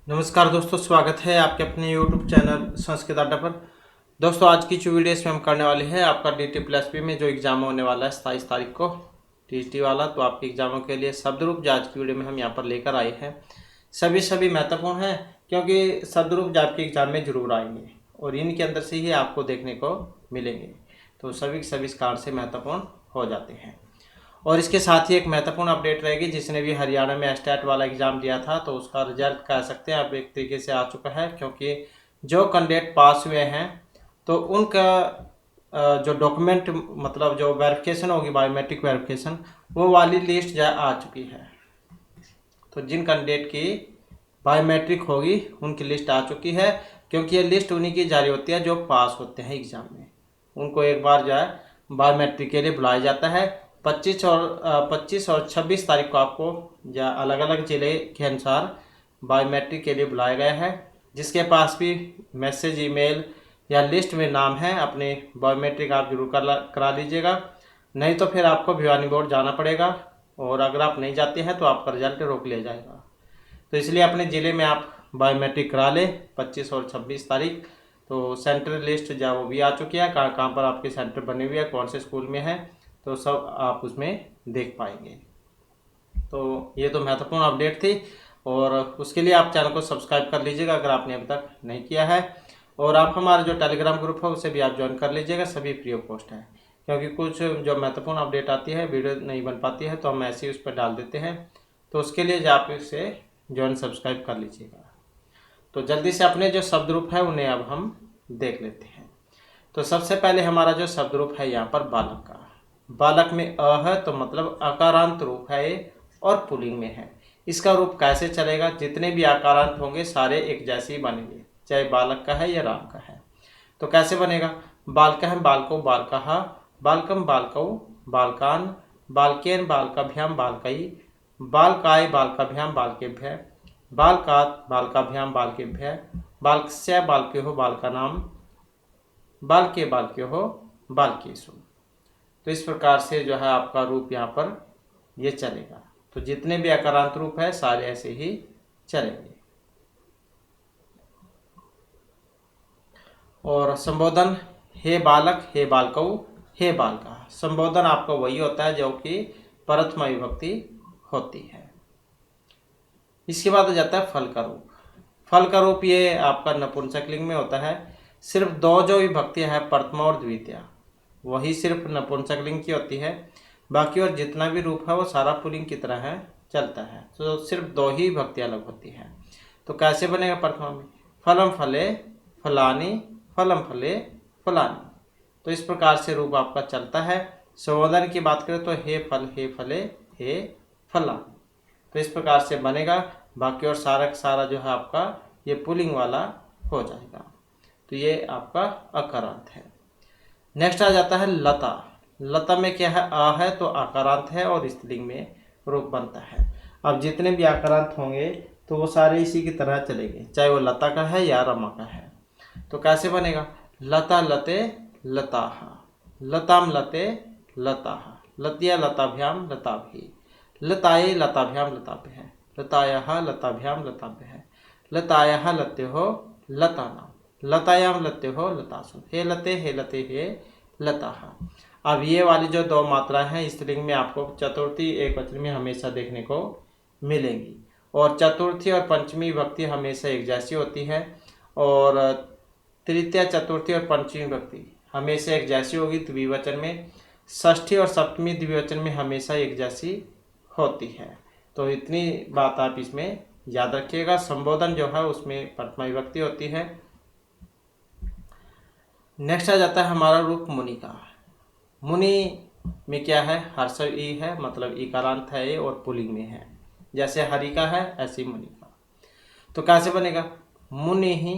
नमस्कार दोस्तों, स्वागत है आपके अपने यूट्यूब चैनल संस्कृत अड्डा पर। दोस्तों, आज की जो वीडियो इसमें हम करने वाले हैं आपका DT+P में जो एग्जाम होने वाला है 27 तारीख को TGT वाला, तो आपके एग्जामों के लिए शब्द रूप जो आज की वीडियो में हम यहाँ पर लेकर आए हैं सभी महत्वपूर्ण हैं, क्योंकि शब्द रूप जो आपके एग्जाम में जरूर आएंगे और इनके अंदर से ही आपको देखने को मिलेंगे, तो सभी इस कारण से महत्वपूर्ण हो जाते हैं। और इसके साथ ही एक महत्वपूर्ण अपडेट रहेगी, जिसने भी हरियाणा में स्टेट वाला एग्ज़ाम दिया था तो उसका रिजल्ट कह सकते हैं अब एक तरीके से आ चुका है, क्योंकि जो कैंडिडेट पास हुए हैं तो उनका जो डॉक्यूमेंट मतलब जो वेरिफिकेशन होगी बायोमेट्रिक वेरिफिकेशन, वो वाली लिस्ट जो आ चुकी है। तो जिन कैंडिडेट की बायोमेट्रिक होगी उनकी लिस्ट आ चुकी है, क्योंकि ये लिस्ट उन्हीं की जारी होती है जो पास होते हैं एग्ज़ाम में। उनको एक बार जो है बायोमेट्रिक के लिए बुलाया जाता है। 25 और 26 तारीख को आपको या अलग अलग ज़िले के अनुसार बायोमेट्रिक के लिए बुलाया गया है। जिसके पास भी मैसेज ईमेल या लिस्ट में नाम है, अपने बायोमेट्रिक आप जरूर करा लीजिएगा, नहीं तो फिर आपको भिवानी बोर्ड जाना पड़ेगा, और अगर आप नहीं जाते हैं तो आपका रिजल्ट रोक लिया जाएगा। तो इसलिए अपने ज़िले में आप बायोमेट्रिक करा लें 25 और 26 तारीख। तो सेंटर लिस्ट जो वो भी आ चुकी है, कहाँ कहाँ पर आपके सेंटर बने हुए हैं, कौन से स्कूल में है, तो सब आप उसमें देख पाएंगे। तो ये तो महत्वपूर्ण अपडेट थी, और उसके लिए आप चैनल को सब्सक्राइब कर लीजिएगा अगर आपने अभी तक नहीं किया है, और आप हमारा जो टेलीग्राम ग्रुप है उसे भी आप ज्वाइन कर लीजिएगा, सभी फ्री ऑफ कॉस्ट है। क्योंकि कुछ जो महत्वपूर्ण अपडेट आती है वीडियो नहीं बन पाती है तो हम ऐसे ही उस पर डाल देते हैं, तो उसके लिए आप इसे ज्वाइन सब्सक्राइब कर लीजिएगा। तो जल्दी से अपने जो शब्द रूप है उन्हें अब हम देख लेते हैं। तो सबसे पहले हमारा जो शब्द रूप है यहाँ पर बालक का। बालक में अ है तो मतलब आकारांत रूप है ये, और पुल्लिंग में है। इसका रूप कैसे चलेगा, जितने भी आकारांत होंगे सारे एक जैसे ही बनेंगे, चाहे बालक का है या राम का है। तो कैसे बनेगा, बालकः बालको बालकः, बालकम बालकौ बालकान, बालकेन बालकाभ्याम बालकई, बालकाय बालकाभ्याम बालकेभ्यः, बालकात् बालकाभ्याम बालकेभ्यः, बालकस्य बालकेहो बालकानां, बालके बालकेहो बालकेषु। तो इस प्रकार से जो है आपका रूप यहाँ पर ये चलेगा। तो जितने भी आकारांत रूप है सारे ऐसे ही चलेंगे। और संबोधन, हे बालक, हे बालकौ, हे बालका। संबोधन आपका वही होता है जो कि प्रथमा विभक्ति होती है। इसके बाद आ जाता है फल का रूप। फल का रूप ये आपका नपुंसकलिंग में होता है। सिर्फ दो जो विभक्तियाँ है प्रथमा और द्वितीया, वही सिर्फ नपुंसकलिंग की होती है। बाकी और जितना भी रूप है वो सारा पुल्लिंग की तरह है, चलता है। तो सिर्फ दो ही विभक्तियाँ अलग होती हैं। तो कैसे बनेगा प्रथमा में, फलम फले फलानी, फलम फले फलानी। तो इस प्रकार से रूप आपका चलता है। संबोधन की बात करें तो हे फल, हे फले, हे फलानी। तो इस प्रकार से बनेगा। बाकी और सारा का सारा जो है आपका ये पुल्लिंग वाला हो जाएगा। तो ये आपका अकारांत है। नेक्स्ट आ जाता है लता। लता में क्या है, आ है तो आकारांत है और स्त्रीलिंग में रूप बनता है। अब जितने भी आकारांत होंगे तो वो सारे इसी की तरह चलेंगे, चाहे वो लता का है या रमा का है। तो कैसे बनेगा, लता लते लताः, लताम लते लताः, लतिया लताभ्याम लताभि, लताये लताभ्याम लताभ्यः, लतायाः लताभ्याम लताभ्यः, लतायाः लत्योः लतानां, लतायाम लत्योः लतासु, हे लते हे लते हे लताः। अब ये वाली जो दो मात्राएं हैं स्त्रीलिंग में आपको चतुर्थी एकवचन में हमेशा देखने को मिलेंगी, और चतुर्थी और पंचमी विभक्ति हमेशा एक जैसी होती है, और तृतीय चतुर्थी और पंचमी विभक्ति हमेशा एक जैसी होगी द्विवचन में। षष्ठी और सप्तमी द्विवचन में हमेशा एक जैसी होती है। तो इतनी बात आप इसमें याद रखिएगा। संबोधन जो है उसमें प्रथमा विभक्ति होती है। नेक्स्ट आ जाता है हमारा रूप मुनि का। मुनि में क्या है, हर्षव ई है, मतलब इकारांत है ये और पुल्लिंग में है। जैसे हरि का है ऐसे ही मुनि का। तो कैसे बनेगा, मुनि ही,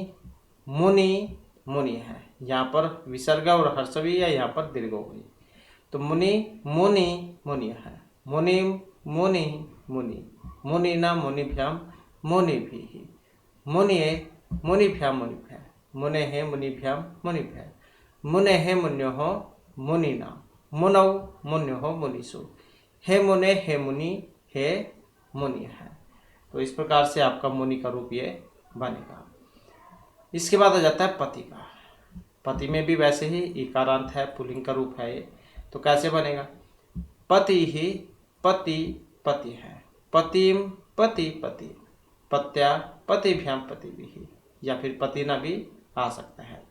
मुनि मुनि है, यहाँ पर विसर्ग और हर्षवी है, यहाँ पर दीर्घ हो गई। तो मुनि मुनि मुनि है, मुनि मुनि मुनि, मुनि न मुनिभ्याम मुनिभिः, मुनिये मुनिभ्याम मुनिभ्यः, मुनेः मुनिभ्याम मुनिभ्यः, मुनेः मुन्योः मुनिना, मुनौ मुन्योः मुनिषु, हे मुने हे मुनि हे मुनि है। तो इस प्रकार से आपका मुनि का रूप ये बनेगा। इसके बाद आ जाता है पति का। पति में भी वैसे ही इकारांत है, पुल्लिंग का रूप है ये। तो कैसे बनेगा? पति ही पति पति है, पतिम पति पति, पत्या पतिभ्याम पतिभिः, या फिर पति न भी आ सकता है।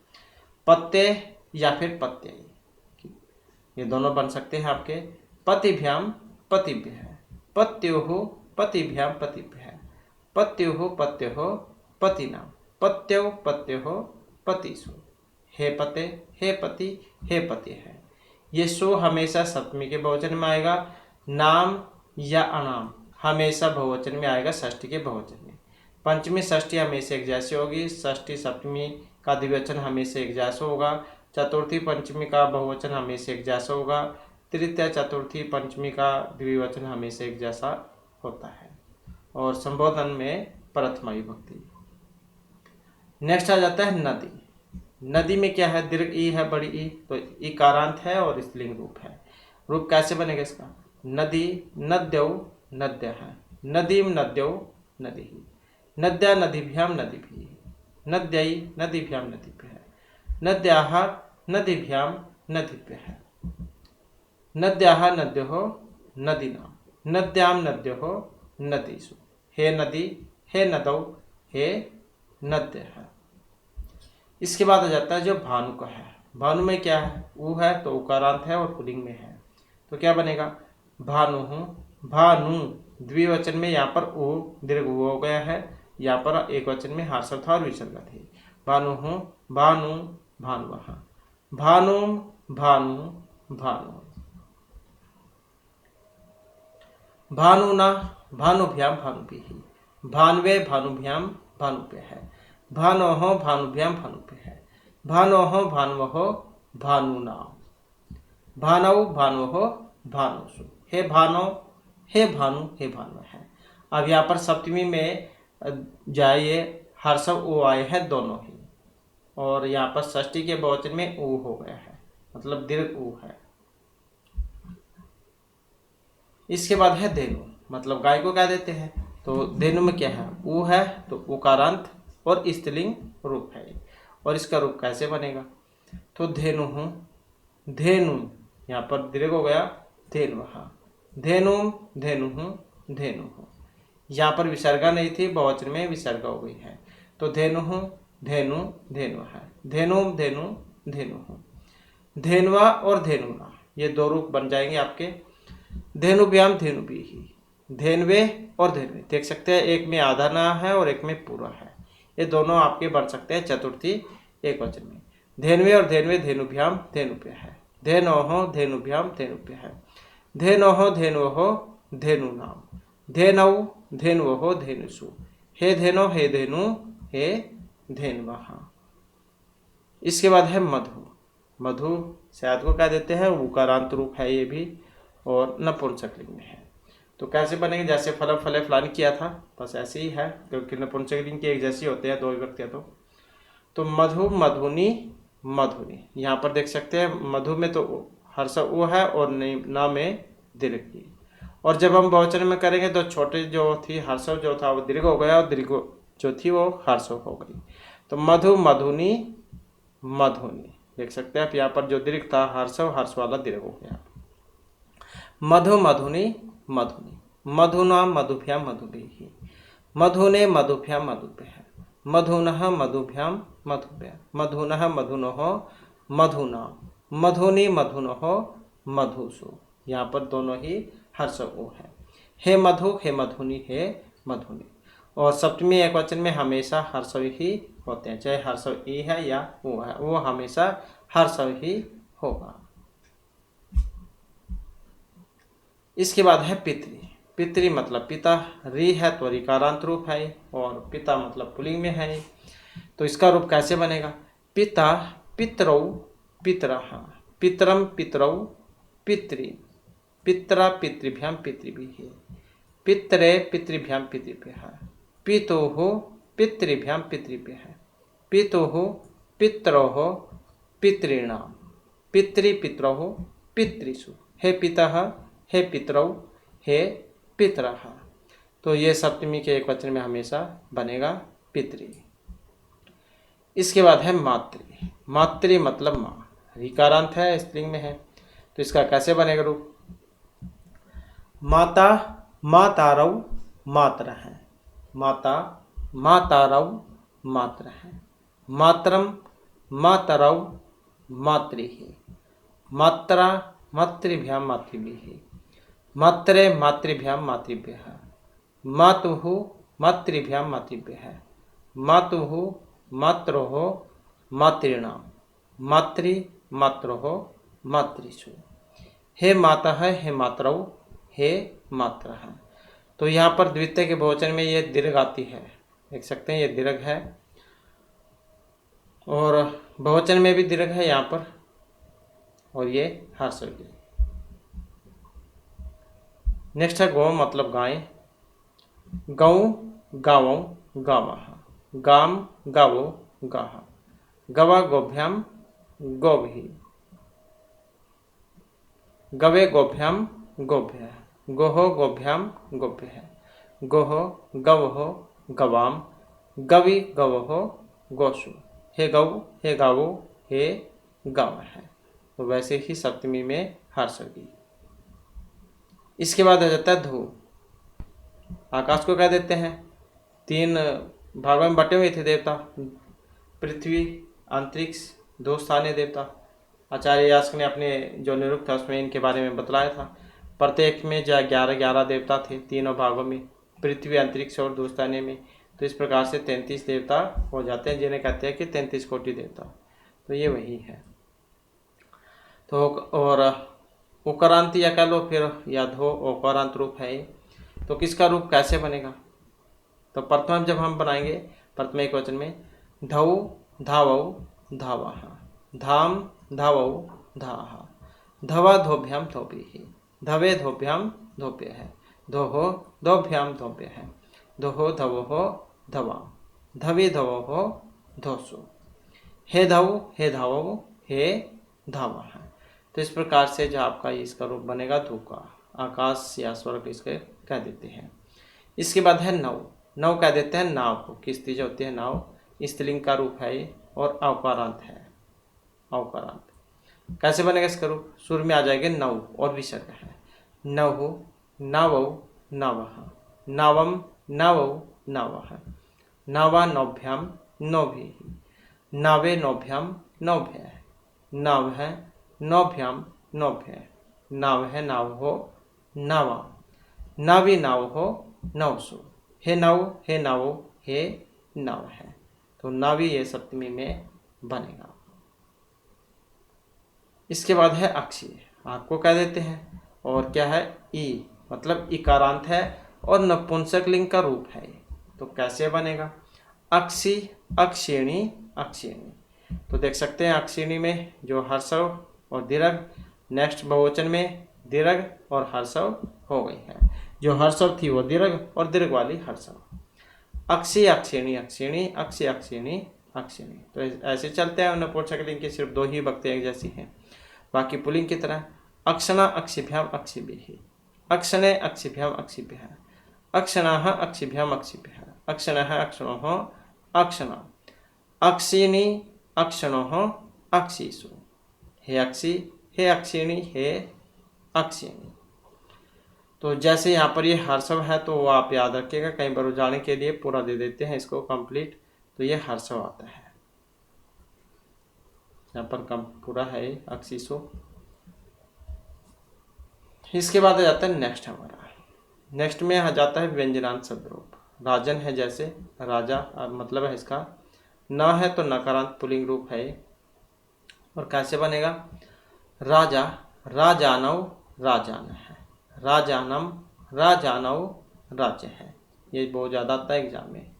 पत्ते या फिर पत्य, ये दोनों बन सकते हैं आपके। पतिभ्याम पतिभ्यः, पत्योः पतिभ्याम पतिभ्यः, पत्योः पत्योः पतिनाम, पत्यो पत्योः पतिषु। हे पते, हे पति, हे पति है। ये सो हमेशा सप्तमी के बहुवचन में आएगा। नाम या अनाम हमेशा बहुवचन में आएगा, षष्ठी के बहुवचन में। पंचमी षष्ठी हमेशा एक जैसी होगी। षष्ठी सप्तमी का द्विवचन हमेशा एक जैसा होगा। चतुर्थी पंचमी का बहुवचन हमेशा एक जैसा होगा। तृतीय चतुर्थी पंचमी का द्विवचन हमेशा एक जैसा होता है। और संबोधन में प्रथमा विभक्ति। नेक्स्ट आ जाता है नदी। नदी में क्या है? दीर्घ ई है, बड़ी ई, तो इकारांत है और स्त्रीलिंग रूप है। रूप कैसे बनेगा इसका? नदी नद्यौ नद्यः, नदीम नद्यौ नदीः, नद्या नदीभ्याम नदीभिः, नद्यै नदीभ्याम नदीभ्यः, नद्याः नदीभ्याम नदीभ्यः, नद्याः नद्योः नदीनां, नद्यां नद्योः नदीषु। हे नदी, हे नदौ, हे नद्यः। इसके बाद आ जाता है जो भानु का है। भानु में क्या है? ऊ है तो उकारांत है और पुल्लिंग में है। तो क्या बनेगा? भानु, भानु द्विवचन में यहाँ पर ऊ दीर्घ ऊ हो गया है। यहाँ पर एक वचन में हार्षव था और विसर्ग थे। भानु, भानु, भानुवः, भानु, भानु, भानु, भानुना भानुभ्याम भानुभिः, भान्वे भानुभ्याम भानुभ्यः, भानोः भानुभ्याम भानुभ्यः, भानोः भानुवः भानुनां, भानौ भानुवः भानुषु। हे भानो, हे भानु, हे भानुवः। अब यहाँ पर सप्तमी में जाइए हर्षव ओ आए हैं दोनों ही, और यहाँ पर षष्ठी के बहुवचन में ऊ हो गया है, मतलब दीर्घ ऊ है। इसके बाद है धेनु, मतलब गाय को क्या देते हैं? तो धेनु में क्या है? ऊ है तो उकारांत और स्त्रीलिंग रूप है। और इसका रूप कैसे बनेगा? तो धेनु, धेनु यहाँ पर दीर्घ हो गया, धेनुः, धेनु, धेनु, धेनु। यहाँ पर विसर्गा नहीं थी, बहुवचन में विसर्गा हो गई है। तो धेनु, धेनु, धेनुः, धेनु, धेनु, धेनुः, धेनुवा और धेनुना, ये दो रूप बन जाएंगे आपके। धेनुभ्याम धेनुभिः, धेनवे और धेनवे, देख सकते हैं एक में आधा ना है और एक में पूरा है। ये दोनों आपके बन सकते हैं चतुर्थी एक वचन में। धेनवे और धेनवे धेनुभ्याम धेनुभ्यः, धेनोः धेनुभ्याम धेनुभ्यः, धेनोः धेनुवः धेनूनां, धेनौ धेनुवः धेनुषु। हे धेनो, हे धेनु, हे धेनुवः। इसके बाद है मधु। मधु शायद को क्या देते हैं? उकारांत रूप है ये भी, और नपुंसकलिंग में है। तो कैसे बनेंगे? जैसे फलम फले फलान किया था, बस ऐसे ही है, क्योंकि नपुंसकलिंग के एक जैसे होते हैं, दो विभक्तियां। तो मधु, मधुनी, मधुनी। यहाँ पर देख सकते हैं मधु में तो हर्षव ऊ है और ना में दीर्घ की। और जब हम बहुवचन में करेंगे तो छोटे जो थी हर्षव जो था वो दीर्घ हो गया और दीर्घ जो थी वो हर्षव हो गई। तो मधु, मधुनी, मधुनी, देख सकते हैं आप यहाँ पर जो दीर्घ था हर्षव, हर्ष वाला दीर्घ हो गया। मधु, मधुनी, मधुनी, मधुना मधुभ्याम मधुभिः, मधुने मधुभ्याम मधुभ्यः, मधुनः मधुभ्याम मधुभ्यः, मधुनः मधुनोः मधुना, मधुनि मधुनोः मधुषु। यहाँ पर दोनों ही हर्षव ऊ है। हे मधु, हे मधुनी, हे मधुनी। और सप्तमी एक वचन में हमेशा हर्षव ही होते हैं, चाहे हर्षव ई है या ऊ है, वो हमेशा हर्षव ही होगा। इसके बाद है पितरी। पितरी मतलब पिता, री है तो ऋकारांत रूप है, और पिता मतलब पुल्लिंग में है। तो इसका रूप कैसे बनेगा? पिता, पितरौ, पितरः, पितरम, पितरौ, पितरी, पितरा, पितृभ्याम पितृभिः, पितरे, पितृभ्याम पितृभ्यः, पितुः, पितृभ्याम पितृभ्यः, पितुः, पितरोः, पितॄणां, पितृपितरोः, पितृषु। हे पितः, हे पितरौ, हे पितरः। तो ये सप्तमी के एक वचन में हमेशा बनेगा पितरी। इसके बाद है मातृ। मातृ मतलब माँ, ऋकारांत है, स्त्रीलिंग में है, तो इसका कैसे बनेगा रूप? माता मातारौ मातर है, माता मातारौ मातर है, मातरम मातरौ मातृः, मात्रा मातृभ्याम मातृभिः, मात्रे मातृभ्याम मातृभ्यः, मातुः मातृभ्याम मातृभ्यः, मातुः मात्रोः मातॄणां, मातृ मात्रोः मातृषु। हे माता है, हे मातरौ, हे मात्रा है। तो यहाँ पर द्वितीय के बहुवचन में ये दीर्घ आती है, देख सकते हैं ये दीर्घ है, और बहुवचन में भी दीर्घ है यहाँ पर, और ये हर्ष है। नेक्स्ट है गौ मतलब गाय। गौ गावौ गावः, गाम गावो गाः, गवा गोभ्याम गोभिः, गवे गोभ्याम गोभ्यः, गोहो गोभ्याम गोभ्यः, गोहो गवहो गवाम, गवि गवहो गोषु। हे गौ, हे गावो, हे गाव है। तो वैसे ही सप्तमी में हर्ष होगी। इसके बाद आ जाता है धू। आकाश को कह देते हैं, 3 भागों में बटे हुए थे देवता, पृथ्वी, अंतरिक्ष, 2 स्थानीय देवता। आचार्य यास्क ने अपने जो निरुक्त था उसमें इनके बारे में बतलाया था। प्रत्येक में 11 देवता थे, तीनों भागों में, पृथ्वी, अंतरिक्ष और 2 स्थानीय में। तो इस प्रकार से 33 देवता हो जाते हैं, जिन्हें कहते हैं कि 33 कोटि देवता। तो ये वही है। तो और उकारांत या कह लो फिर, या धो उकारांत रूप है। तो किसका रूप कैसे बनेगा? तो प्रथम जब हम बनाएंगे प्रथम एक वचन में, धौ धावौ धावः, धाम धावौ धाः, धवा धोभ्याम धोभिः, धवे धोभ्याम धोभ्यः, धोहो धोभ्याम धोभ्यः, धोहो धवोः धवाम, धवे धवोः धोसु। हे धौ, हे धावौ, हे धावः। तो इस प्रकार से जो आपका इसका रूप बनेगा धू का, आकाश या स्वर्ग इसके कह देते हैं। इसके बाद है नौ। नौ कह देते हैं नाव को, किश्ती जो होती है नाव, स्त्रीलिंग का रूप है ये, और अवकारांत है, अवकारांत। कैसे बनेगा इसका रूप? सुर में आ जाएंगे नौ और विसर्ग है। नवहु नावौ नावः, नावम नावौ नावः, नावा नौभ्याम नौभिः, नावे नौभ्याम नौभ्यः, नावः नौभ्याम नौभ्यः, नावः नावहो नावाम, नावी नावहो नवसु। हे नव, हे नावो, हे नाव है। तो नावी ये सप्तमी में बनेगा। इसके बाद है अक्षी, आपको कह देते हैं, और क्या है ई, मतलब इकारांत है और नपुंसक लिंग का रूप है। तो कैसे बनेगा? अक्षी अक्षिणी अक्षिणी। तो देख सकते हैं अक्षिणी में जो हर्षव और दीर्घ, नेक्स्ट बहुवचन में दीर्घ और हर्षव हो गई है। जो हर्षव थी वो दीर्घ, और दीर्घ वाली हर्षव। अक्षी अक्षिणी अक्षिणी, अक्षी अक्षिणी अक्षिणी। तो ऐसे चलते हैं। नपुंसक लिंग की सिर्फ 2 ही भक्ति एक जैसी हैं, बाकी पुल्लिंग की तरह। अक्षणा अक्षिभ्याम अक्षिभिः, अक्षणे अक्षिभ्याम अक्षिभ्यः, अक्षणाः अक्षिभ्याम अक्षिभ्यः, अक्षणः अक्षणोः अक्षणाम्, अक्षिणी अक्षणोः अक्षिषु। हे अक्षी, हे अक्षिणी, हे अक्षिणी। तो जैसे यहाँ पर ये हर्षव है तो वो आप याद रखिएगा, कई बार उजाड़ने के लिए पूरा दे देते हैं इसको कंप्लीट, तो ये हर्षव आता है। यहाँ पर कम पूरा है अक्षिषु। इसके बाद आ जाता है नेक्स्ट हमारा। नेक्स्ट में आ जाता है व्यंजनांत शब्द रूप। राजन है, जैसे राजा मतलब है इसका, न है तो नकारांत पुल्लिंग रूप है। और कैसे बनेगा? राजा राजानौ राजान है, राजानम राजानौ राज्य है। ये बहुत ज़्यादा आता है एग्जाम में।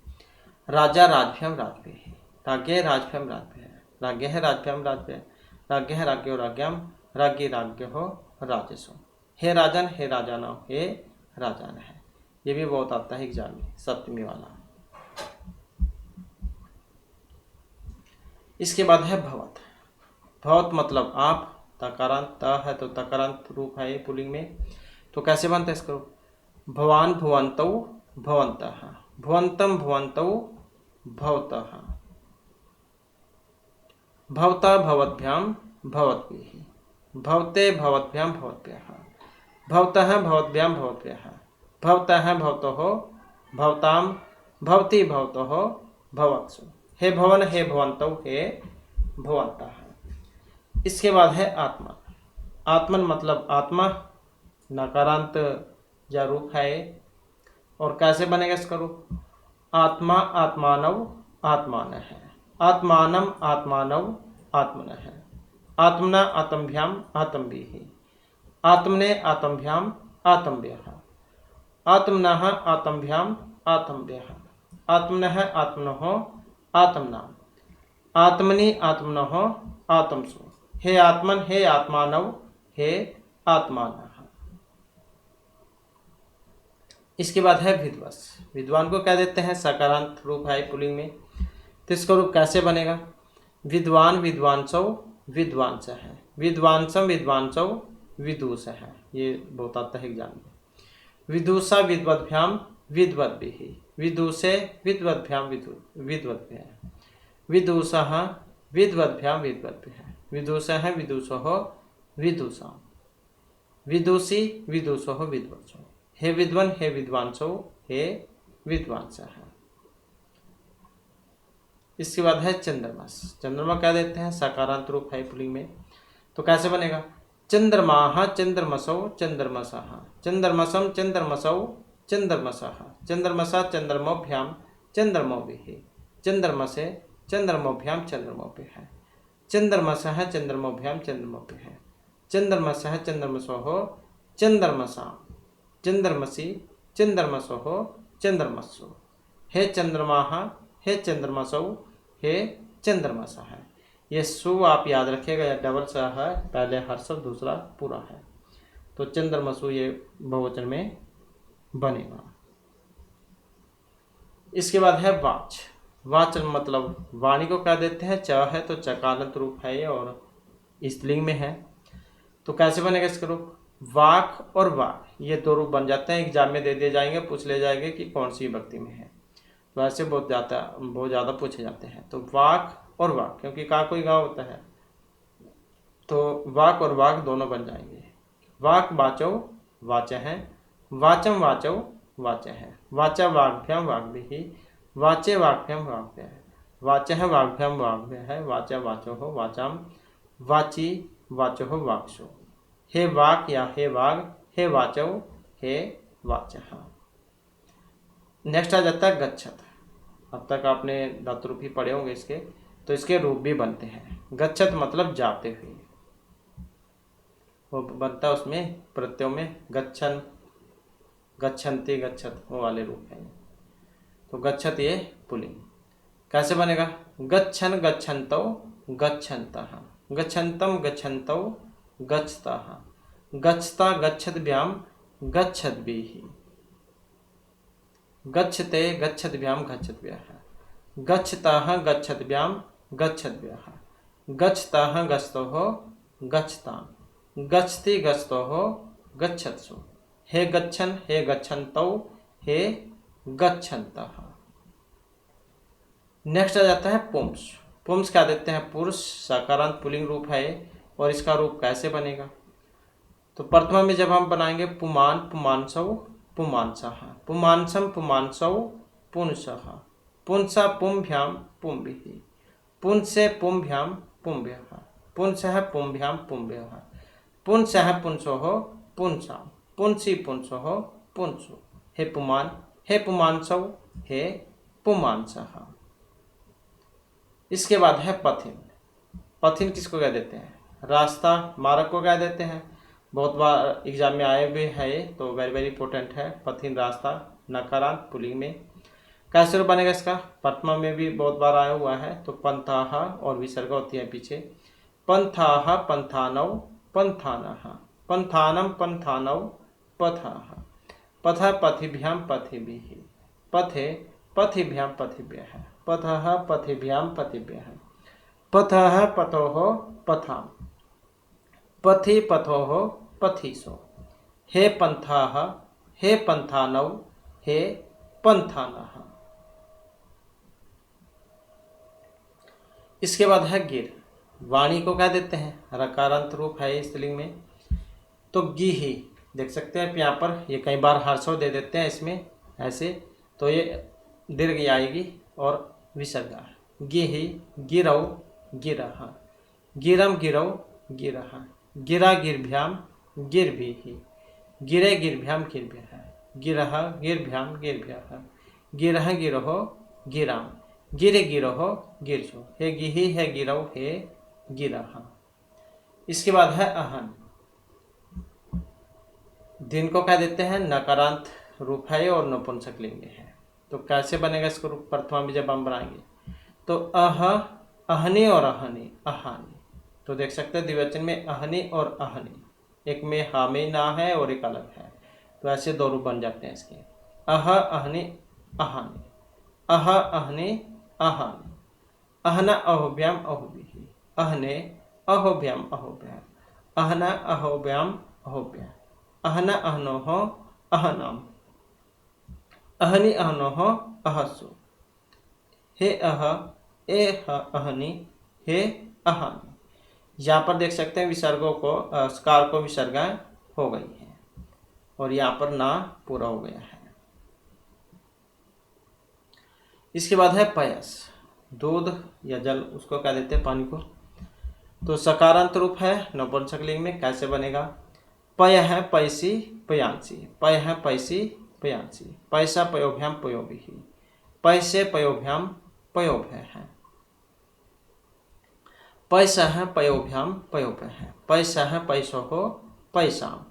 राजा राजभ्यम राजभ्य, राज्ञ राजभ्यम राज्य, राज्ञ है राजभ्यम राज्य, राज्ञ है राज्ञो राज्ञम, राज्ञी राज्ञ हो राजसो। हे राजन, हे राजानौ, हे राजान है। ये भी बहुत आता है एग्जाम में, सप्तमी वाला। इसके बाद है भवत। भवत मतलब आप, तकारांत त है तो तकारांत रूप है पुल्लिंग में। तो कैसे बनता है इसका रूप? भवान भवन्तौ भवन्तः, भवन्तं भवन्तौ भवतः, भवता भवद्भ्याम भवद्भिः, भवते भवद्भ्याम भवद्भ्यः, भवतः भवद्भ्याम भवद्भ्यः, भवतः भवतोः भवताम भवती भवतोः भवत्सु। हे भवन हे भवन्तौ हे भवन्तः। इसके बाद है आत्मन। आत्मन मतलब आत्मा, नकारांत या रूप है। और कैसे बनेगा इसका रूप? आत्मा आत्मानव आत्मान है, आत्मानम आत्मानव आत्मन है, आत्मना आत्मभ्याम आत्मभिः, आत्मने आत्मभ्याम आत्मभ्यः, आत्मनः आत्मभ्याम आत्मभ्यः, आत्मनः आत्मनः आत्मनाम, आत्मनि आत्मनः आत्मसु। हे आत्मन हे आत्मानव हे आत्मानः। इसके बाद है विद्वस। विद्वान को क्या देते हैं? सकारांत रूप है पुल्लिंग में। तो इसका रूप कैसे बनेगा? विद्वान विद्वांसौ विद्वांस है, विद्वांसम विद्वांसौ विदुष है। ये बहुत आता है एग्जाम में। विदुषा विद्वद्भ्याम विद्वद्भिः, विदुषे विद्वद्भ्याम विद्वद्भ्यः, विदुषः विद्वद्भ्याम विद्वद्भ्यः, विदुषः विदुषोः विदुषाम्, विदुषी विदुषोः विद्वत्सो। हे विद्वन हे विद्वांसो हे विद्वांसः। इसके बाद है चंद्रमास। चंद्रमा क्या देते हैं? सकारांत रूप है पुल्लिंग में। तो कैसे बनेगा? चंद्रमाः चंद्रमसौ चंद्रमसः, चंद्रमसम चंद्रमसौ चंद्रमसः, चंद्रमसा चंद्रमोभ्याम चंद्रमोभिः, चंद्रमसे चंद्रमोभ्याम चंद्रमोभिः, चंद्रमसः चंद्रमोभ्याम चंद्रमोभिः, चंद्रमसः चंद्रमसोः चंद्रमसाम्, चंद्रमसि चंद्रमसोः चंद्रमस्सु। हे चंद्रमाः हे चंद्रमसौ हे चंद्रमसः। ये सु आप याद रखिएगा, यह डबल सा है, पहले हर शब्द दूसरा पूरा है। तो चंद्रमसु ये बहुवचन में बनेगा। इसके बाद है वाच। वाच मतलब वाणी को क्या देते हैं? च है तो चकारांत रूप है और स्त्रीलिंग में है। तो कैसे बनेगा इसका रूप? वाक और वाक ये दो रूप बन जाते हैं। एग्जाम में दे दिए जाएंगे, पूछ ले जाएंगे कि कौन सी विभक्ति में है। तो ऐसे बहुत ज़्यादा पूछे जाते हैं। तो वाक और वाक, क्योंकि का कोई गाँव होता है तो वाक और वाक दोनों बन जाएंगे। वाक वाचौ वाच है, वाचम वाचौ वाच है, वाचा वाग्भ्याम वाग्भिः, वाचे वाग्भ्याम वाग्भ्य है, वाचः वाग्भ्याम वाग्भ्य है, वाचा वाचो हो वाचाम, वाची वाचो हो वाक्सो। हे वाक या हे वाग, हे वाचौ हे वाचः। नेक्स्ट आ जाता है गच्छत। अब तक आपने धातु रूप ही पढ़े होंगे इसके, तो इसके रूप भी बनते हैं। गच्छत मतलब जाते हुए, वो बनता है उसमें प्रत्ययों में गच्छन गच्छन्ति गच्छत, वो वाले रूप हैं। तो गच्छत ये पुल्लिंग। कैसे बनेगा? गच्छन गच्छन्तौ गच्छन्तः, गच्छन्तम गच्छन्तौ गच्छतः, गच्छता गच्छद्भ्याम गच्छद्भिः, गच्छते गच्छद्भ्याम गच्छद्भ्यः, गच्छतः गच्छद्भ्याम गच्छद्भ्यः, गच्छतः गच्छतोः गच्छताम्, गच्छति गच्छतोः गच्छत्सु। हे गच्छन हे गच्छन्तौ हे गच्छन्तः। नेक्स्ट आ जाता है पुंस। पुंस क्या देते हैं? पुरुष, सकारांत पुल्लिंग रूप है। और इसका रूप कैसे बनेगा? तो प्रथमा में जब हम बनाएंगे पुमान पुमांसौ पुमांसः, पुमांसम पुमांसौ पुंसः, पुंसा पुंभ्याम पुंभिः, पुंसे पुंभ्याम पुंभ्यः, पुंसः पुंभ्याम पुंभ्यः, पुंसः पुंसोः पुंसाम्, पुंसी पुंसोः पुंसु। हे पुमान हे पुमांसौ हे पुमांसः। इसके बाद है पथिन। पथिन किसको कह देते हैं? रास्ता, मार्ग को कह देते हैं। बहुत बार एग्जाम में आए हुए हैं, तो वेरी वेरी इंपॉर्टेंट है। पथिन रास्ता, नकारांत पुल्लिंग में। कैसे रूप बनेगा इसका? प्रथमा में भी बहुत बार आया हुआ है। तो पंथाः और विसर्ग होती है पीछे। पंथाः पंथानौ पंथानः, पंथानम पंथानौ पथः, पथ पथिभ्याम पथिभिः, पथे पथिभ्याम पथिभ्यः, पथः पथिभ्याम पथिभ्यः, पथः पथोः पथाम्, पथि पथोः पथिसो। हे पंथाः हे पंथानौ हे पंथानः। इसके बाद है गिर। वाणी को क्या देते हैं, रकारांत रूप है स्त्रीलिंग में। तो गी ही देख सकते हैं आप यहाँ पर, ये कई बार हर्षो दे देते हैं इसमें ऐसे, तो ये दीर्घ आएगी और विसर्ग। गी ही गिरौ गिरह, गिरम गिरौ गिरह, गिरा गिरभ्याम गिरभिः, गिरे गिरभ्याम गिरभ्यः, गिरह गिरभ्याम गिरभ्यः, गिरह गिरहो गिराम, गिरे गिरहो गिरजो। हे गिही है गिरौ हे गिरह। इसके बाद है अहन। दिन को क्या देते हैं, नकारांत रूप है और नपुंसकलिंग है। तो कैसे बनेगा इसको रूप प्रथमा में जब हम बनाएंगे, तो अहनी और अहनी अहानी। तो देख सकते हैं द्विवचन में अहनी और अहनी, एक में हा में ना है और एक अलग है, तो ऐसे दो रूप बन जाते हैं इसके। अहनी अहानी, अहनी अहानी, अहना अहोभ्याम अहोभिः, अहने अहोभ्याम अहोभ्याम, अहना अहोभ्याम अहोभ्याम, अहना अहनोः अहनाम, अहनी अहनोः अहसु, हे ए अहनी हे अहानी। यहाँ पर देख सकते हैं विसर्गों को, स्कार को विसर्गाएं हो गई हैं और यहाँ पर ना पूरा हो गया है। इसके बाद है पयस, दूध या जल, उसको क्या देते हैं, पानी को। तो सकारांत रूप है नपुंसकलिंग में, कैसे बनेगा, पय है पैसी पयांसी, पय है पैसी पयांसी, पैसा पयोभ्याम पयोभिः, पैसे पयोभ्याम पयोभय है, पैसा है पयोभ्याम पयोभय है, पैसा है पैसो हो पैसाम,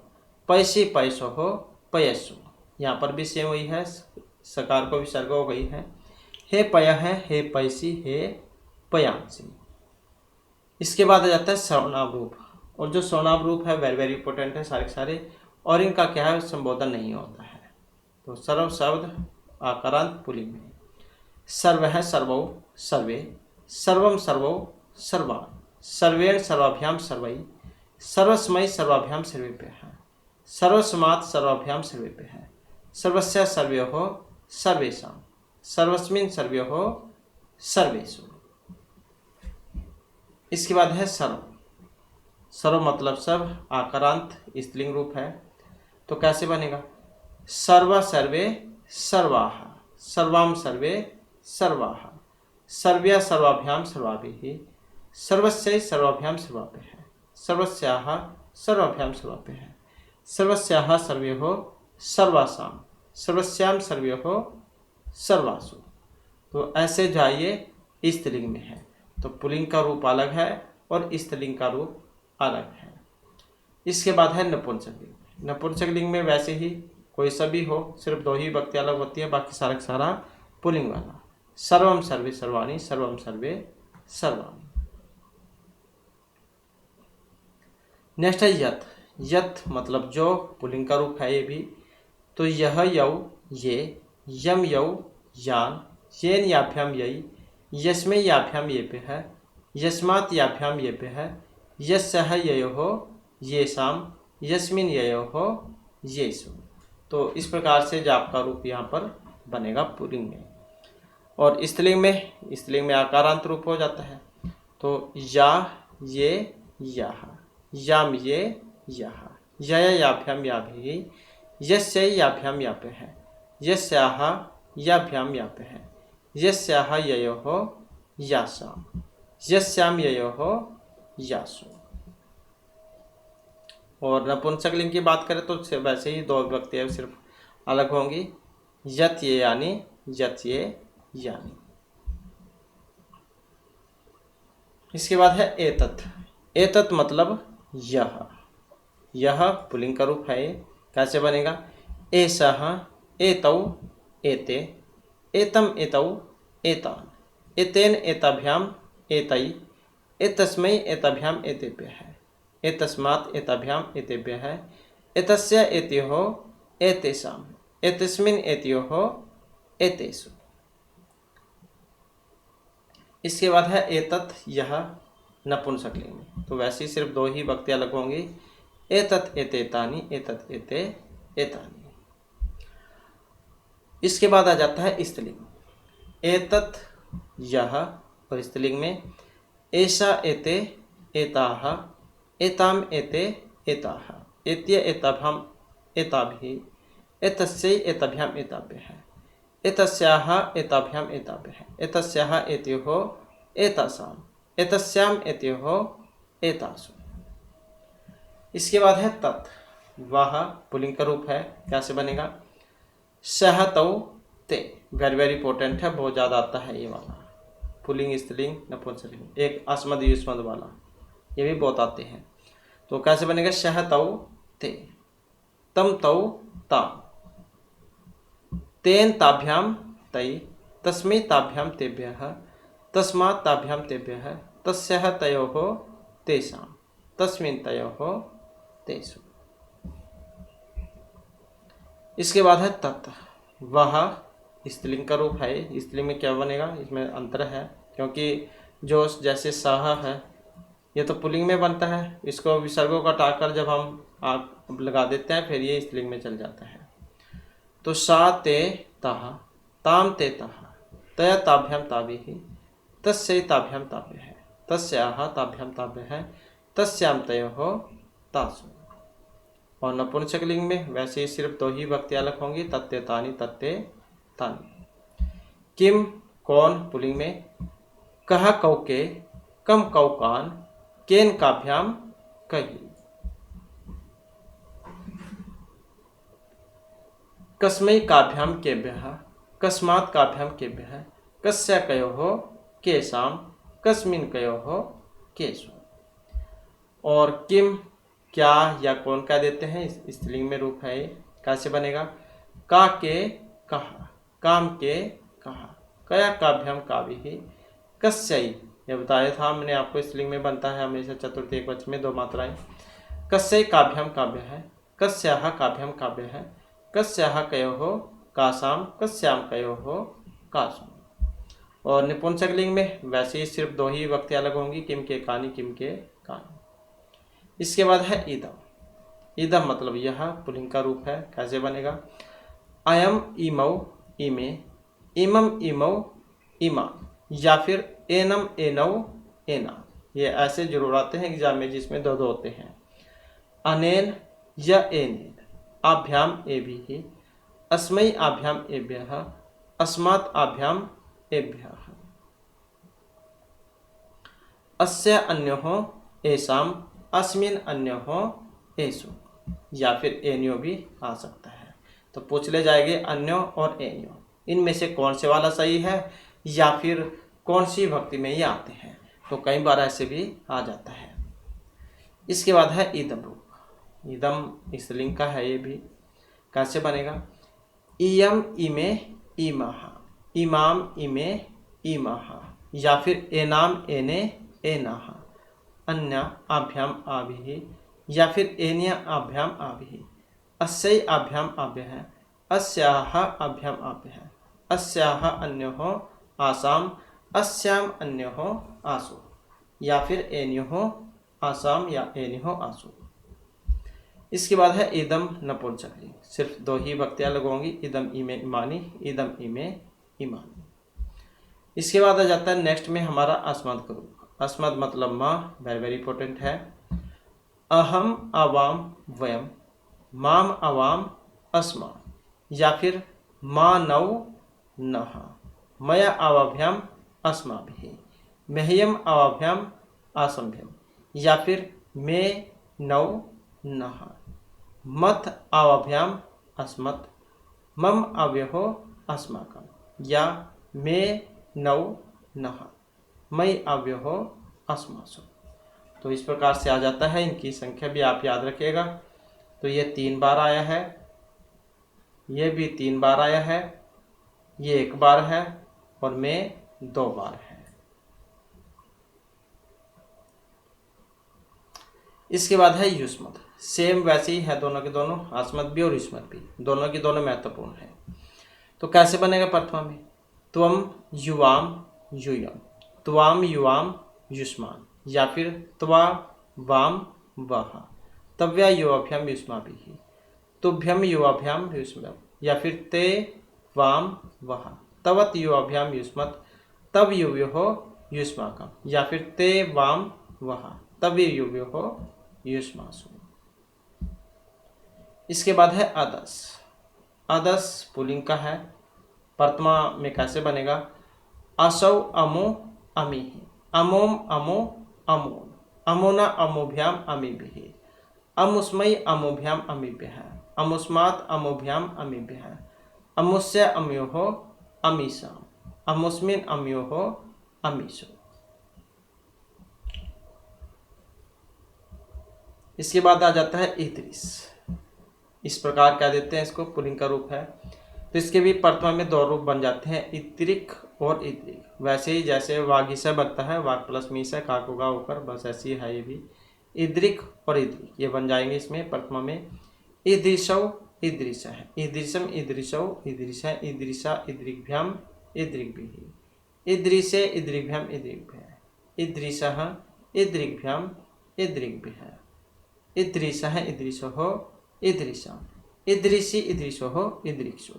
पैसी पैसो हो पयसु। यहाँ पर भी सेम वही है, सकार को विसर्ग हो गई है। हे पय है हे पैसी हे पयांसी। इसके बाद आ जाता है सर्वनाम रूप, और जो सर्वनाम रूप है वेरी वेरी इंपॉर्टेंट है सारे के सारे, और इनका क्या है, संबोधन नहीं होता है। तो सर्व शब्द आकारांत पुल्लिंग में, सर्व है सर्वौ सर्वे, सर्वम सर्वौ सर्वान्, सर्वेण सर्वाभ्याम सर्वै, सर्वस्मै सर्वाभ्याम सर्वेभ्यः, सर्वस्मात् सर्वाभ्याम सर्वेभ्यः, सर्वस्य सर्वयोः सर्वेषां, सर्वस्मिन् सर्वयोः सर्वेषु। इसके बाद है सर्व। सर्व मतलब सब, आकारांत स्त्रीलिंग रूप है। तो कैसे बनेगा, सर्व सर्वे सर्वाः, सर्वाम सर्वे सर्वाः, सर्व्या सर्वाभ्याम सर्वाभिः, सर्वस्य सर्वाभ्याम सर्वाभ्यः, सर्वस्याः सर्वाभ्याम सर्वाभ्यः, सर्वस्याः सर्वयोः सर्वासां, सर्वस्याम सर्वयोः सर्वासु। तो ऐसे जाइए स्त्रीलिंग में है, तो पुल्लिंग का रूप अलग है और स्त्रीलिंग का रूप अलग है। इसके बाद है नपुंसकलिंग। नपुंसकलिंग में वैसे ही कोई सा भी हो, सिर्फ दो ही व्यक्ति अलग होती है, बाकी सारा सारा पुल्लिंग वाला। सर्वम सर्वे सर्वाणी, सर्वम सर्वे सर्वाणी। नेक्स्ट है यत। यत मतलब जो, पुल्लिंग का रूप है ये भी। तो यह यौ ये, यम यौ यान, येन याभ्याम यई, यस्मै याभ्याम ये पे है, यस्मात् याभ्याम ये पे है, यस्यः ययोः येषाम, यस्मिन् ययोः येषु। तो इस प्रकार से जाप का रूप यहाँ पर बनेगा पुल्लिंग में। और स्त्रीलिंग में आकारांत रूप हो जाता है। तो या ये याः, याम ये याः, यया याभ्याम याभिः, यस्यै याभ्याम यापे है, यस्याः याभ्याम यापे है, यस्याः ययोः यासाम, यस्याम ययोः यासु। और नपुंसकलिंग की बात करें तो वैसे ही दो व्यक्ति सिर्फ अलग होंगी, यत ये यानी, यत ये यानी। इसके बाद है एतत्। एतत् मतलब यह, यह पुल्लिंग का रूप है। कैसे बनेगा, एषः एतौ एते, एतम एतौ एतान्, एतेन एताभ्याम एतै, एतस्मै एताभ्याम एतेभ्यः, एतस्मात् एताभ्याम एतेभ्यः, एतस्य एतयोः एतेषाम्, एतस्मिन् एतयोः एतेषु। इसके बाद है एतत् यह नपुंसकलिंग में। तो वैसे ही सिर्फ दो ही व्यक्ति अलग होंगे, एतत् एतेतानि, एतत् एते एतानि। इसके बाद आ जाता है स्त्रीलिंग। एतत् यह, और स्त्रीलिंग में एषा एते एताः एताम एते एताः एत्य एताभ्याम एताभिः एतस्यै एताभ्याम एताभ्यः एतस्याः एताभ्याम एताभ्यः एतस्याः एतयोः एतासाम एतस्याम एतयोः एतासु। इसके बाद है तत्, वह पुल्लिंग का रूप है, कैसे बनेगा? सह तौ ते, वेरी वेरी इंपॉर्टेंट है, बहुत ज़्यादा आता है ये वाला, पुल्लिंग स्त्रीलिंग नपुंसकलिंग, एक अस्मद युष्मद वाला, ये भी बहुत आते हैं। तो कैसे बनेगा? सह तौ ते, तम तौ ताम, तेन ताभ्याम तै, तस्मै ताभ्याम तेभ्यः, तस्मात् ताभ्याम तेभ्यः, तस्याः तयोः तेषां, तस्मिन् तयोः तेषु। इसके बाद है तत्, वह स्त्रीलिंग का रूप है। स्त्रीलिंग में क्या बनेगा? इसमें अंतर है, क्योंकि जो जैसे सह है ये तो पुल्लिंग में बनता है, इसको विसर्गों का हटाकर जब हम आप लगा देते हैं फिर ये स्त्रीलिंग में चल जाता है। तो सा ते तः, ताम ते तः, तया ताभ्याम ताभिः, तस्यै ताभ्याम ताभ्यः, तस्याः ताभ्याम ताभ्यः, तस्याम तयोः तासु। और नपुंसकलिंग में वैसे ही सिर्फ दो ही भक्ति अलग होंगी, तत्ते तानि तत्ते तानि। किम कौन पुल्लिंग में, कह कौके, कम कौकान, केन काभ्याम कही, कस्मै काभ्याम केभ्यः, कस्मात् काभ्याम केभ्यः, कस्य कयोः केषां, कस्मिन् कयोः केषु। और किम क्या या कौन कह देते हैं, स्त्रीलिंग में रूप है, कैसे बनेगा? का के कहा, काम के कहा, कया काभ्याम काभिः, कस्यै, यह बताया था मैंने आपको, स्त्रीलिंग में बनता है हमेशा चतुर्थी एकवचन में दो मात्राएं। कस्यै काभ्याम काव्यः, कस्याः काभ्याम काव्यः, कस्याः कयोः कासाम, कस्याम कयोः कासु। और नपुंसकलिंग में वैसे ही सिर्फ दो ही वक्ति अलग होंगी, किम के कानी, किम के कानी। इसके बाद है इदम। इदम मतलब यह पुल्लिंग का रूप है, कैसे बनेगा? अयम इमौ इमे, इमम इमौ इमा, या फिर एनम एनौ एना। ये ऐसे जरूर आते हैं एग्जाम में जिसमें दो दो होते हैं। अनेन या एनेन, आभ्याम एभिः, अस्मै आभ्याम एभ्यः, अस्मात् आभ्याम एभ्यः, अस्य अन्योः एषाम्, अस्मिन् अन्योः एषु, या फिर एन्यो भी आ सकता है। तो पूछ ले जाएंगे अन्यो और एन्यो, इनमें से कौन से वाला सही है या फिर कौन सी भक्ति में ये आते हैं, तो कई बार ऐसे भी आ जाता है। इसके बाद है इदम रूप। इदम स्त्रीलिंग का है, ये भी कैसे बनेगा? इयम इमे इमः, इमाम इमे इमः, या फिर एनाम एने एनाः, अन्य आभ्याम आभिः, या फिर एन्य आभ्याम आभिः, अस्यै आभ्याम आभ्यः, अस्याः आभ्याम आभ्यः, अस्याः अन्योः आसाम, अस्याम अन्योः आसु, या फिर एन्योः आसाम या एन्योः आसु। इसके बाद है इदम नपुंसकलिंग, सिर्फ दो ही भक्तियां लगवाऊंगी, इदम इमे इमानी, इदम इमे इमानी। इसके बाद आ जाता है नेक्स्ट में हमारा अस्मद का रूप। अस्मद मतलब माँ, वेरी वेरी इंपॉर्टेंट है। अहम आवाम वयम, माम आवाम अस्मा, या फिर मानव नः, मया आवाभ्याम अस्माभिः, मह्यम आवाभ्याम आसम्भ्यम, या फिर मे नौ नः, मत आवाभ्याम अस्मत्, मम अव्यहो अस्माकं, या मे नौ नः, मई अव्यहो अस्मासु। तो इस प्रकार से आ जाता है, इनकी संख्या भी आप याद रखिएगा। तो ये 3 बार आया है, ये भी 3 बार आया है, ये 1 बार है और मैं 2 बार है। इसके बाद है युष्मद। सेम वैसे ही है दोनों के दोनों, अस्मद भी और युष्मद भी, दोनों की दोनों महत्वपूर्ण है। तो कैसे बनेगा? प्रथमा में त्वम युवाम यूयम, त्वाम युवाम युष्मान, या फिर त्वा वाम वह, तव्या युवाभ्याम युष्माभिः, तुभ्यम युवाभ्याम युष्मम, या फिर ते वाम वह, तवत युवाभ्याम युष्मत, तव युवयोः युष्माकम, या फिर ते वाम वहा तभी युव्यो युष्मासु। इसके बाद है अदस। अदस पुल्लिंग का है, प्रथमा में कैसे बनेगा? असौ अमो अमीहि, अमोम अमो अमोन, अमोना अमोभ्याम अमीभिः, अमुस्मै अमोभ्याम अमीभ्यः, अमुस्मात् अमोभ्याम अमीभ्यः, अमुस्य अम्योः अमीषाम्, अमुस्मिन् अम्योः अमीषु। इसके बाद आ जाता है ईदृश। इस प्रकार क्या देते हैं इसको, पुल्लिंग का रूप है, तो इसके भी प्रथमा में दो रूप बन जाते हैं, इत्रिक और इद्रिक। वैसे ही जैसे वागीसा बनता है, वाग प्लस मीसा काक होगा होकर, बस ऐसी है ये भी, इद्रिक और इद्रिक ये बन जाएंगे इसमें प्रथमा में। ईदृशौ ईदृश है, ईदृशम ईदृशौ ईदृश, ईदृशा ईदृग्भ्याम ईदृग्भिः, ईदृशे ईदृग्भ्याम ईदृग्भ्यः, ईदृशः ईदृग्भ्याम ईदृग्भिः, ईदृशः ईदृशोः ईदृशाम्, ईदृशी ईदृशोः ईदृक्षु।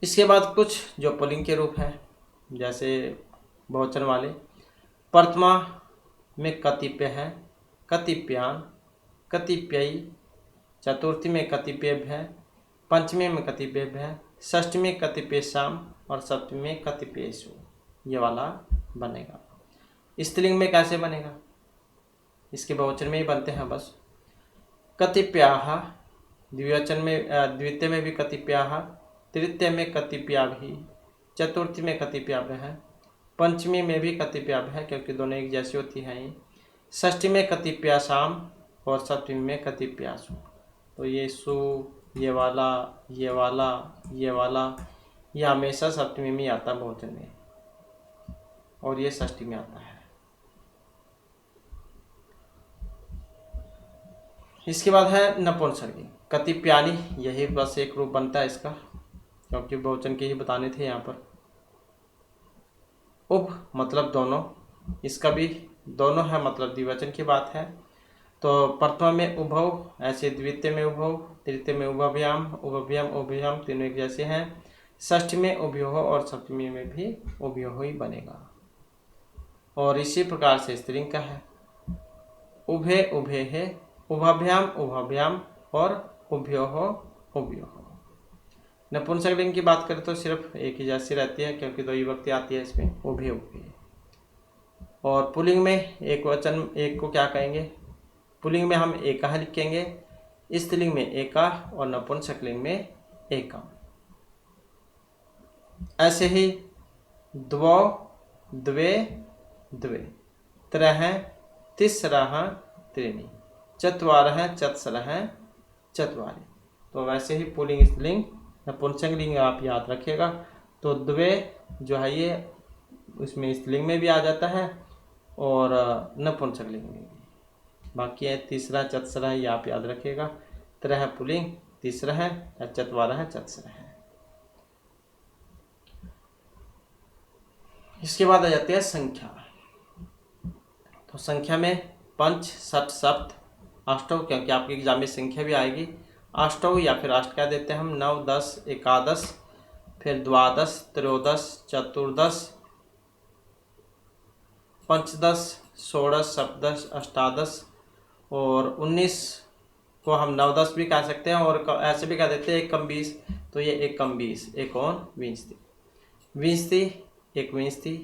इसके बाद कुछ जो पुल्लिंग के रूप हैं, जैसे बहुवचन वाले, प्रथमा में कतिपय है, कतिपयान, कतिपयी, चतुर्थी में कतिपय है, पंचमी में कतिपय है, षष्ठी में कतिपयेषाम् और सप्तमी में कतिपयेषु, ये वाला बनेगा। स्त्रीलिंग में कैसे बनेगा? इसके बहुवचन में ही बनते हैं बस। कतिपयाः, द्विवचन में द्वितीय में भी कतिपयाः, तृतीय में कतिपयाभिः, चतुर्थी में कतिपयाभ्यः है, पंचमी में भी कतिपयाभ्यः है क्योंकि दोनों एक जैसी होती हैं ये, षष्ठी में कतिपयाषाम् और सप्तमी में कतिपयासु। तो ये सु, ये वाला, ये वाला, ये वाला, ये हमेशा सप्तमी में आता है बहुवचन में, और ये षष्ठी में आता है। इसके बाद है नपुंसकलिंग। कतिपयानि, यही बस एक रूप बनता है इसका, क्योंकि बहुवचन के ही बताने थे यहाँ पर। उभ मतलब दोनों, इसका भी दोनों है मतलब द्विवचन की बात है। तो प्रथमा में उभौ, ऐसे द्वितीय में उभौ, तृतीय में उभव्याम, उभव्याम उभयाम, तीनों एक जैसे हैं। षष्ठी में उभयोः और सप्तमी में भी उभयोः ही बनेगा। और इसी प्रकार से स्त्रीलिंग का है, उभे उभेः, उभभ्याम उभभ्याम और उभयोः उभयोः। नपुंसकलिंग की बात करें तो सिर्फ एक ही जैसी रहती है क्योंकि दो ही विभक्ति आती है इसमें, उभे उभे। और पुल्लिंग में एक वचन, एक को क्या कहेंगे? पुल्लिंग में हम एकः लिखेंगे, स्त्रीलिंग में एका और नपुंसकलिंग में एकम। ऐसे ही द्वौ द्वे द्वे, त्रयः तिस्रः त्रीणि, चत्वारः चत्सरः चत्वारि। तो वैसे ही पुल्लिंग स्त्रीलिंग नपुंसकलिंग आप याद रखिएगा। तो द्वे जो है ये उसमें स्त्रीलिंग में भी आ जाता है और नपुंसकलिंग में भी। बाकी है तीसरा चत्सरः, ये आप याद रखिएगा। त्रयः पुल्लिंग, तीसरा है चत्वारः चत्सरः। इसके बाद आ जाती है संख्या। तो संख्या में पंच, षट, सप्त, अष्टौ, क्योंकि आपके एग्जाम में संख्या भी आएगी। अष्टौ या फिर अष्ट क्या देते हैं हम, 9, 10, एकादश, फिर द्वादश, त्रयोदश, चतुर्दश, पंचदश, षोडश, सप्तदश, अष्टादश और 19 को हम नवदश भी कह सकते हैं और ऐसे भी कह देते हैं एकम 20। तो ये एकम 20, एकोनविंशति, विंशति, एकविंशति,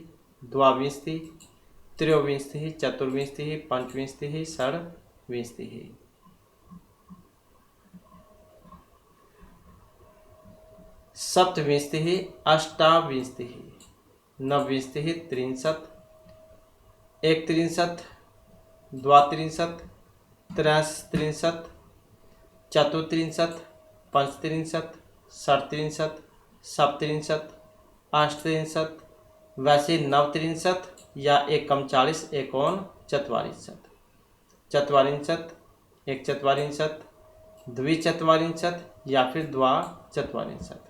द्वाविंशति, त्रयोविंशति, चतुर्विंशति, पंचविंशति, षड्विंशति। सप्तविंशति, अष्टाविंशति, नवविंशति, त्रिंशत्, एकत्रिंशत्, द्वात्रिंशत्, त्रयस्त्रिंशत्, चतुस्त्रिंशत्, पंचत्रिंशत्, षट्त्रिंशत्, सप्तत्रिंशत्, अष्टत्रिंशत्, वैसे नवत्रिंशत् या एकम 40, एकोन चत्वारिंशत्, चत्वारिंशत्, एकचत्वारिंशत्, द्विचत्वारिंशत् या फिर द्वाचत्वारिंशत्,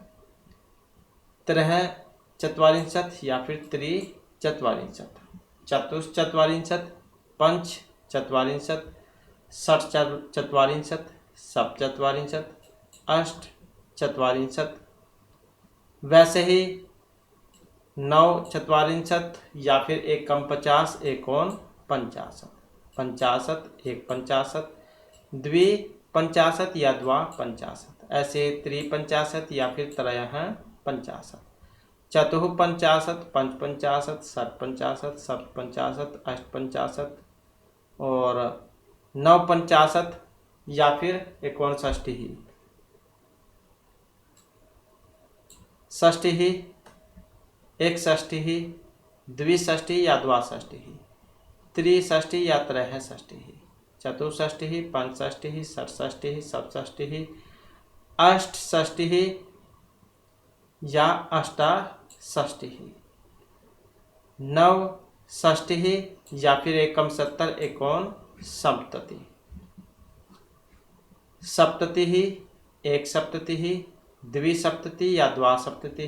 त्रय चत्वारिंशत् या फिर त्रिचत्वारिंशत्, चतुश्चत्वारिंशत्, पंचचत्वारिंशत्, षट्चत्वारिंशत्, सप्तचत्वारिंशत्, अष्टचत्वारिंशत्। वैसे ही 9 चत्वारिंशत् या फिर एकम 50 एकोन 50 50 एक 50 द्वि 50 या द्वा 50 ऐसे 53 या फिर त्रयः 50 चतुः 50 पंच 50 षट 50 सप्त 50 अष्ट 50 और 9 50 या फिर 59 षष्ठी 61 द्विषष्ठी या द्वाषष्ठी त्रिषष्ठी या त्रयःषष्ठी चतुष्षष्ठी पंचषष्ठी षट्षष्ठी सप्तषष्ठी अष्टषष्ठी या अष्टाषष्ठी नवषष्ठी या फिर एकम 70 एकोन सप्तति सप्तति एक सप्तति द्विसप्तति या द्वासप्तति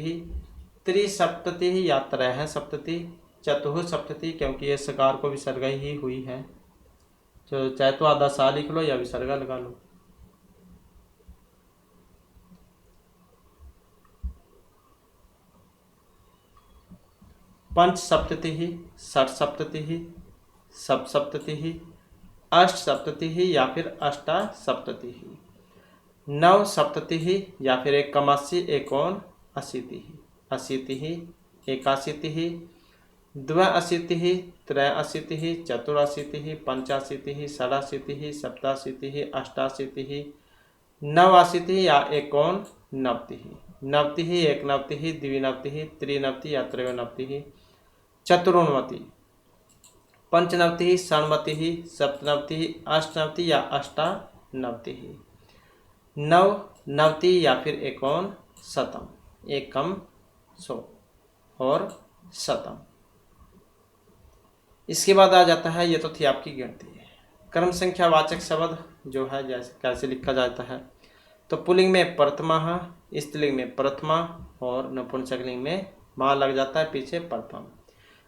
त्रिसप्तति या त्रयःसप्तति चतुःसप्तति क्योंकि ये सकार को विसर्ग ही हुई है, तो चाहे तो आधा सा लिख लो या विसर्गा लगा लो। पंच सप्तति षट सप्तति सप्तति अष्ट सप्तति या फिर अष्टा सप्तति 9 सप्तति या फिर 81 एकोन 80 80 81 द्व्यशीतिः त्रयाशीतिः चतुराशीतिः पंचाशीतिः षडाशीतिः सप्ताशीतिः अष्टाशीतिः नवाशीतिः या एकोन 90 90 एकनवतिः द्विनवतिः त्रिनवतिः या त्रयोनवतिः चतुर्नवतिः पंचनवतिः षण्णवतिः सप्तनवतिः अष्टनवतिः या अष्टानवतिः नवनवतिः या फिर एकोन शतम एकम 100 और शतम। इसके बाद आ जाता है, ये तो थी आपकी गिनती। क्रम संख्या वाचक शब्द जो है जैसे कैसे लिखा जाता है, तो पुल्लिंग में प्रथमा, स्त्रीलिंग में प्रथमा और नपुंसकलिंग में मां लग जाता है पीछे प्रथम।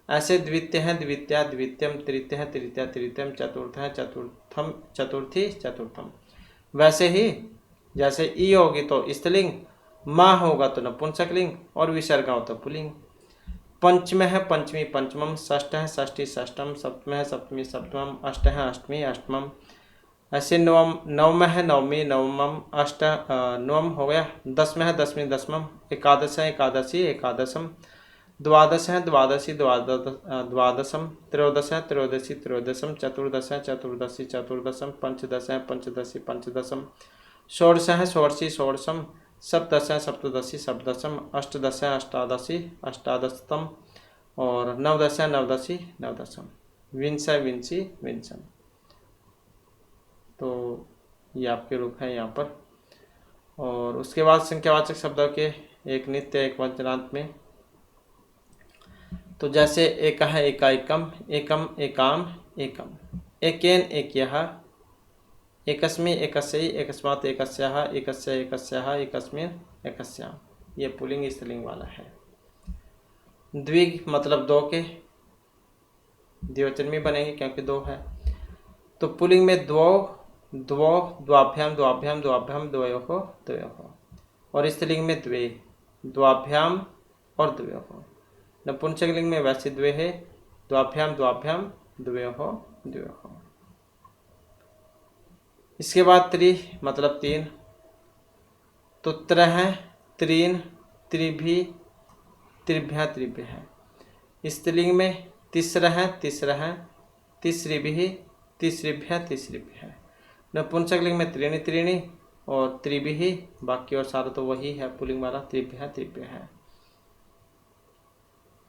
ऐसे द्वितीय है द्वितीया द्वितीयम, तृतीय है तृतीया तृतीयम, चतुर्थ है चतुर्थम चतुर्थी चतुर्थम। वैसे ही जैसे ई होगी तो स्त्रीलिंग, मां होगा तो नपुंसकलिंग और विसर्ग हो तो पुल्लिंग। पंचम है पंचमी पंचमम, षष्ठ है षष्ठी षष्ठम, सप्तम है सप्तमी सप्तमम, अष्ट है अष्टमी अष्टमम। ऐसे नवम है नवमी नवमम, नवम हो गया। दसवें है दसवीं दसमम, एकादश है एकादशी एकादशम, द्वादश है द्वादशी द्वादशम, त्रयोदश है त्रयोदशी त्रयोदशम, चतुर्दश है चतुर्दशी चतुर्दशम, पंचदश है पंचदशी पंचदशम, षोडश है षोडशी षोडशम, सप्तदश है सप्तदशी सप्तदशम, अष्टदश है अष्टादशी अष्टादशतम और नवदश है नवदशी नवदशम, विंश है विंशी विंशम। तो ये आपके रूप है यहाँ पर। और उसके बाद संख्यावाचक शब्दों के एक नित्य एक वचनांत में, तो जैसे एक है एका एकम, एकम एकाम एकम, एकेन एकयः, एकस्मि एकस्यै एकस्मात् एकस्याः एकस्य एकस्याः एकस्मिन् एकस्याम्। ये पुल्लिंग स्त्रीलिंग वाला है। द्विग मतलब दो के, द्विवचन में बनेंगे क्योंकि दो है। तो पुल्लिंग में द्वौ द्वौ द्वाभ्याम द्वाभ्याम द्वाभ्याम द्वयोः द्वयोः, और स्त्रीलिंग में द्वे द्वाभ्याम और द्वयोः। नपुंसकलिंग में वैसे द्वे है, द्वाभ्याम द्वाभ्याम द्वयोः द्वयोः। इसके बाद त्रि मतलब तीन, तो त्र है त्रीन त्रिभी त्रिभ्या त्रिभ्य। स्त्रीलिंग में तीसरा है तीसरीभिः तीसरीभ्या तीसरीभ्य। नपुंसकलिंग में त्रीणि त्रीणि और त्रिभिः, बाकी और सारा तो वही है पुल्लिंग वाला, त्रिभ्या त्रिभ्य है।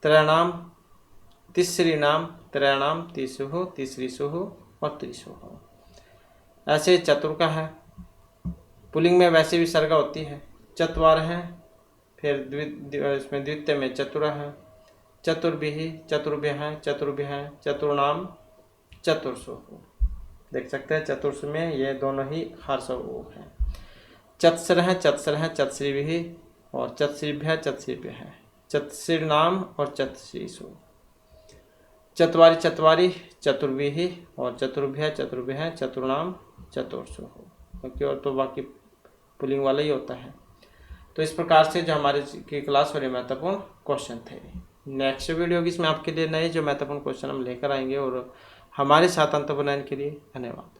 त्रयाणाम तीसरीणाम त्रयाणाम तीसुः तीसरीसुः और त्रिसुः। ऐसे चतुर का है, पुल्लिंग में वैसे विसर्गा होती है। चत्वार है, फिर इसमें द्वितीय में चतुर है, चतुर्भिः चतुर्भ्यः चतुर्भ्यः चतुर्णाम चतुर्सुः। देख सकते हैं चतुर्स में ये दोनों ही हर्ष है। चत्सर है चत्सरीभिः और चत्सरीभ्यः चत्सरीभ्यः, चत्सरीणाम और चत्सरीसु। चत्वारि चत्वारि चतुर्भिः और चतुर्भ्यः चतुर्भ्यः चतुर्णाम चतुर्सुः, क्योंकि और तो बाकी पुल्लिंग वाला ही होता है। तो इस प्रकार से जो हमारे की क्लास वाले महत्वपूर्ण क्वेश्चन थे। नेक्स्ट वीडियो की इसमें आपके लिए नए जो महत्वपूर्ण क्वेश्चन हम लेकर आएंगे, और हमारे साथ अंत बनाने के लिए धन्यवाद।